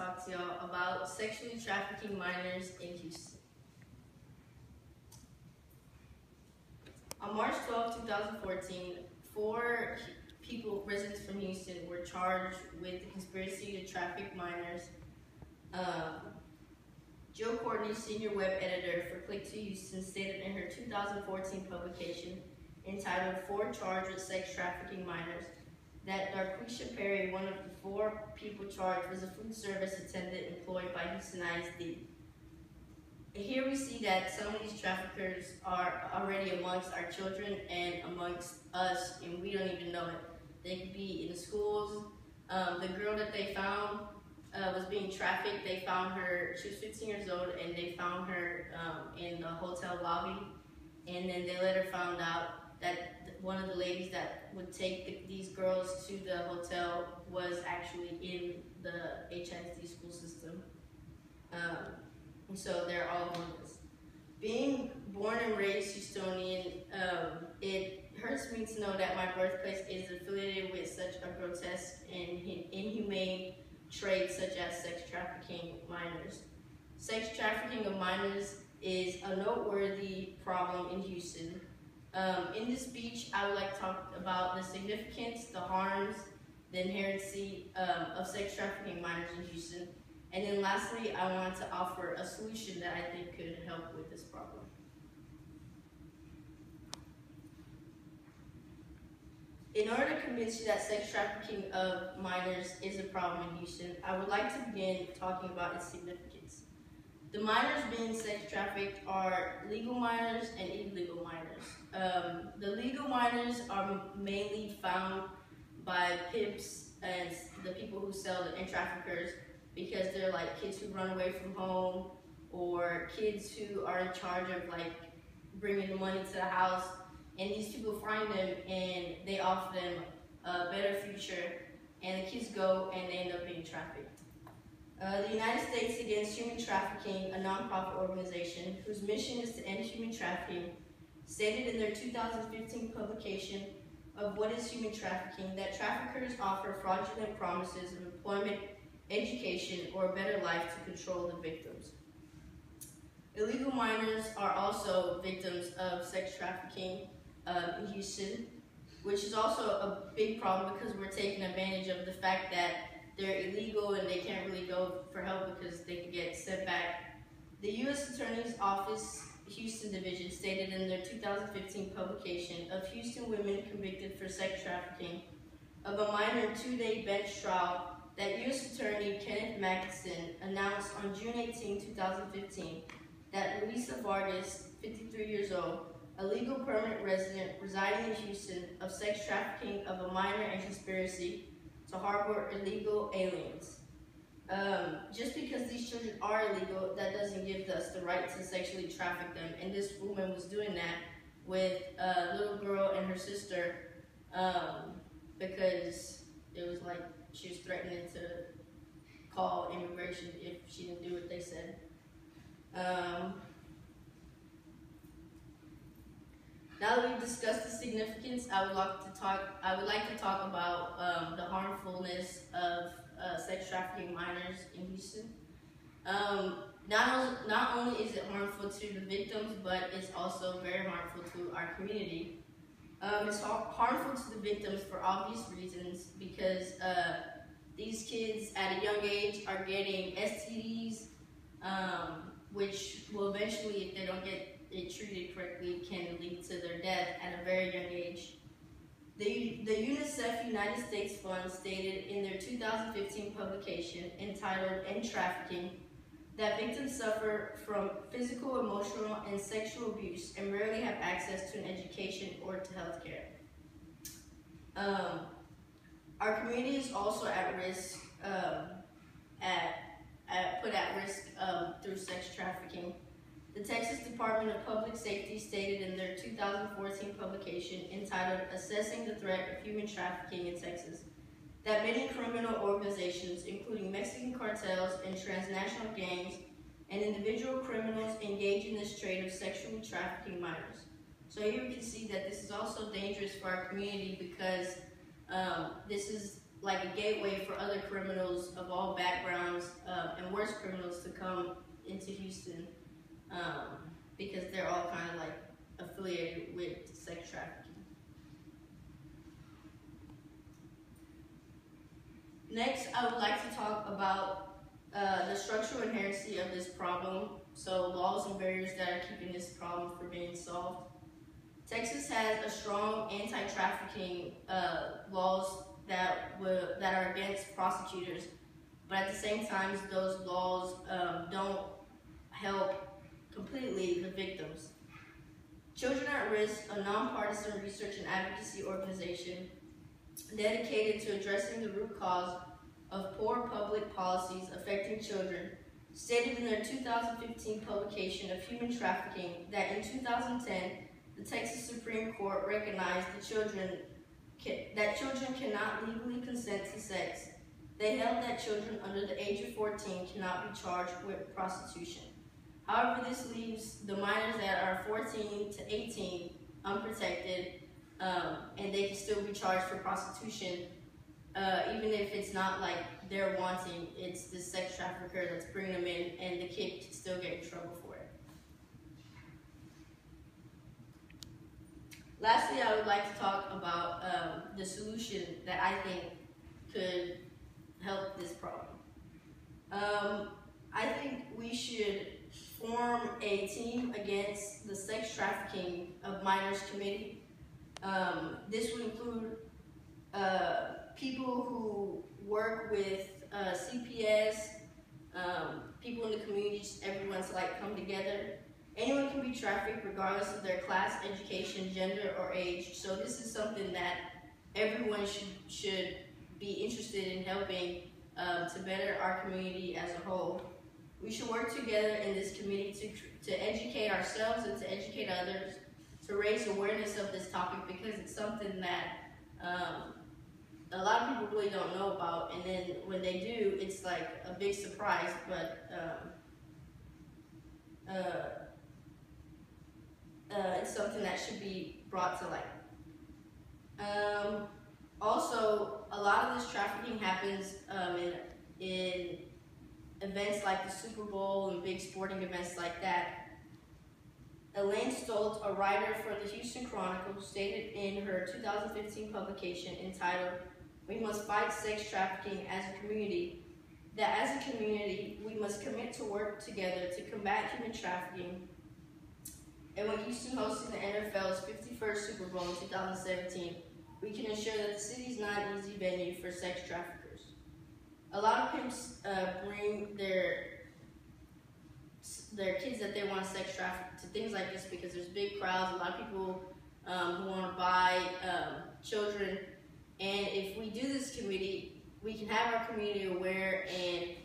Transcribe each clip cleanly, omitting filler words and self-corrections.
talk to y'all about sexually trafficking minors in Houston. On March 12, 2014, four residents from Houston, were charged with the conspiracy to traffic minors. Jill Courtney, senior web editor for Click to Houston, stated in her 2014 publication entitled "Four Charged with Sex Trafficking Minors" that Darquisha Perry, one of the four people charged, was a food service attendant employed by Houston ISD. Here we see that some of these traffickers are already amongst our children and amongst us, and we don't even know it. They could be in the schools. The girl that they found was being trafficked. They found her, she was 15 years old, and they found her in the hotel lobby. And then they later found out that one of the ladies that would take these girls to the hotel was actually in the HISD school system. And so they're all among us. Being born and raised Houstonian, it hurts me to know that my birthplace is affiliated with such a grotesque and inhumane trade such as sex trafficking minors. Sex trafficking of minors is a noteworthy problem in Houston. In this speech, I would like to talk about the significance, the harms, the inherency of sex trafficking minors in Houston. And then lastly, I want to offer a solution that I think could help with this problem. In order to convince you that sex trafficking of minors is a problem in Houston, I would like to begin talking about its significance. The minors being sex trafficked are legal minors and illegal minors. The legal minors are mainly found by pimps and the people who sell and traffickers, because they're like kids who run away from home or kids who are in charge of like bringing the money to the house. And these people find them and they offer them a better future, and the kids go and they end up being trafficked. The United States Against Human Trafficking, a nonprofit organization whose mission is to end human trafficking, stated in their 2015 publication of What is Human Trafficking that traffickers offer fraudulent promises of employment, education, or a better life to control the victims. Illegal minors are also victims of sex trafficking in Houston, which is also a big problem because we're taking advantage of the fact that they're illegal and they can't really go for help because they could get sent back. The U.S. Attorney's Office Houston Division stated in their 2015 publication of Houston women convicted for sex trafficking of a minor 2-day bench trial that U.S. Attorney Kenneth Matheson announced on June 18, 2015, that Luisa Vargas, 53 years old, a legal permanent resident residing in Houston, of sex trafficking of a minor and conspiracy to harbor illegal aliens. Just because these children are illegal, that doesn't give us the right to sexually traffic them. And this woman was doing that with a little girl and her sister because it was like she was threatening to call immigration if she didn't do what they said. Now that we've discussed the significance, I would like to talk about the harmfulness of sex trafficking minors in Houston. Not only is it harmful to the victims, but it's also very harmful to our community. It's harmful to the victims for obvious reasons, because these kids at a young age are getting STDs, which will eventually, if they don't get it treated correctly, can lead to their death at a very young age. The UNICEF United States Fund stated in their 2015 publication entitled End Trafficking that victims suffer from physical, emotional, and sexual abuse and rarely have access to an education or to health care. Our community is also at risk, put at risk through sex trafficking. The Texas Department of Public Safety stated in their 2014 publication entitled Assessing the Threat of Human Trafficking in Texas that many criminal organizations, including Mexican cartels and transnational gangs, and individual criminals engage in this trade of sexually trafficking minors. So here we can see that this is also dangerous for our community because this is like a gateway for other criminals of all backgrounds and worse criminals to come into Houston because they're all kind of like affiliated with sex trafficking. Next, I would like to talk about the structural inherency of this problem, so laws and barriers that are keeping this problem from being solved. Texas has a strong anti-trafficking laws that are against prosecutors, but at the same time, those laws don't help completely the victims. Children at Risk, a nonpartisan research and advocacy organization dedicated to addressing the root cause of poor public policies affecting children, stated in their 2015 publication of Human Trafficking that in 2010, the Texas Supreme Court recognized that children cannot legally consent to sex. They held that children under the age of 14 cannot be charged with prostitution. However, this leaves the minors that are 14 to 18 unprotected, and they can still be charged for prostitution, even if it's not like they're wanting, it's the sex trafficker that's bringing them in, and the kid can still get in trouble for it. Lastly, I would like to talk about the solution that I think could help this problem. I think we should form a team against the sex trafficking of minors committee. This would include people who work with CPS, people in the community, everyone to like come together. Anyone can be trafficked regardless of their class, education, gender, or age. So this is something that everyone should be interested in helping to better our community as a whole. We should work together in this committee to educate ourselves and to educate others, to raise awareness of this topic, because it's something that a lot of people really don't know about, and then when they do, it's like a big surprise, but it's something that should be brought to light. Also, a lot of this trafficking happens in events like the Super Bowl and big sporting events like that. Elaine Stoltz, a writer for the Houston Chronicle, stated in her 2015 publication entitled, "We Must Fight Sex Trafficking as a Community," that as a community, we must commit to work together to combat human trafficking. And when Houston hosted the NFL's 51st Super Bowl in 2017, we can ensure that the city is not an easy venue for sex traffickers. A lot of pimps bring their kids that they want to sex traffic to things like this because there's big crowds, a lot of people who want to buy children. And if we do this committee, we can have our community aware and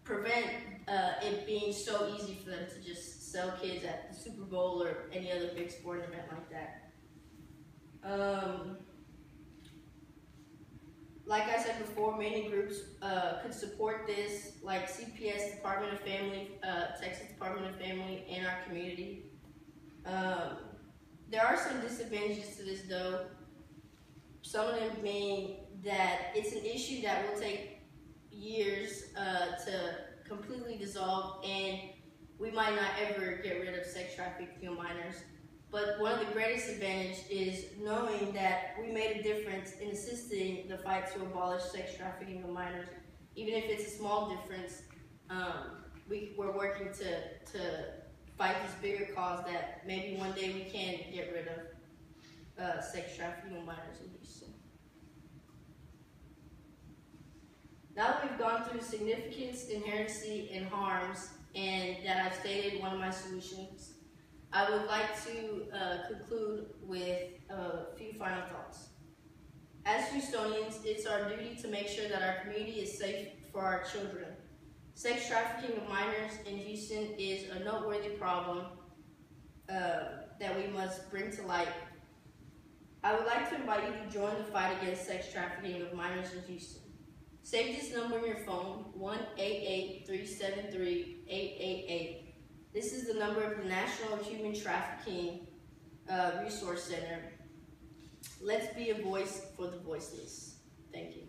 prevent it being so easy for them to just sell kids at the Super Bowl or any other big sporting event like that. Like I said before, many groups could support this, like CPS, Department of Family, Texas Department of Family, and our community. There are some disadvantages to this though. Some of them being that it's an issue that will take years to completely dissolve, and we might not ever get rid of sex trafficking of minors. But one of the greatest advantages is knowing that we made a difference in assisting the fight to abolish sex trafficking of minors. Even if it's a small difference, we're working to fight this bigger cause that maybe one day we can get rid of sex trafficking of minors in Houston. Now that we've gone through significance, inherency, and harms, and that I've stated one of my solutions, I would like to conclude with a few final thoughts. As Houstonians, it's our duty to make sure that our community is safe for our children. Sex trafficking of minors in Houston is a noteworthy problem that we must bring to light. I would like to invite you to join the fight against sex trafficking of minors in Houston. Save this number in your phone, 1-888-373-888. This is the number of the National Human Trafficking Resource Center. Let's be a voice for the voiceless. Thank you.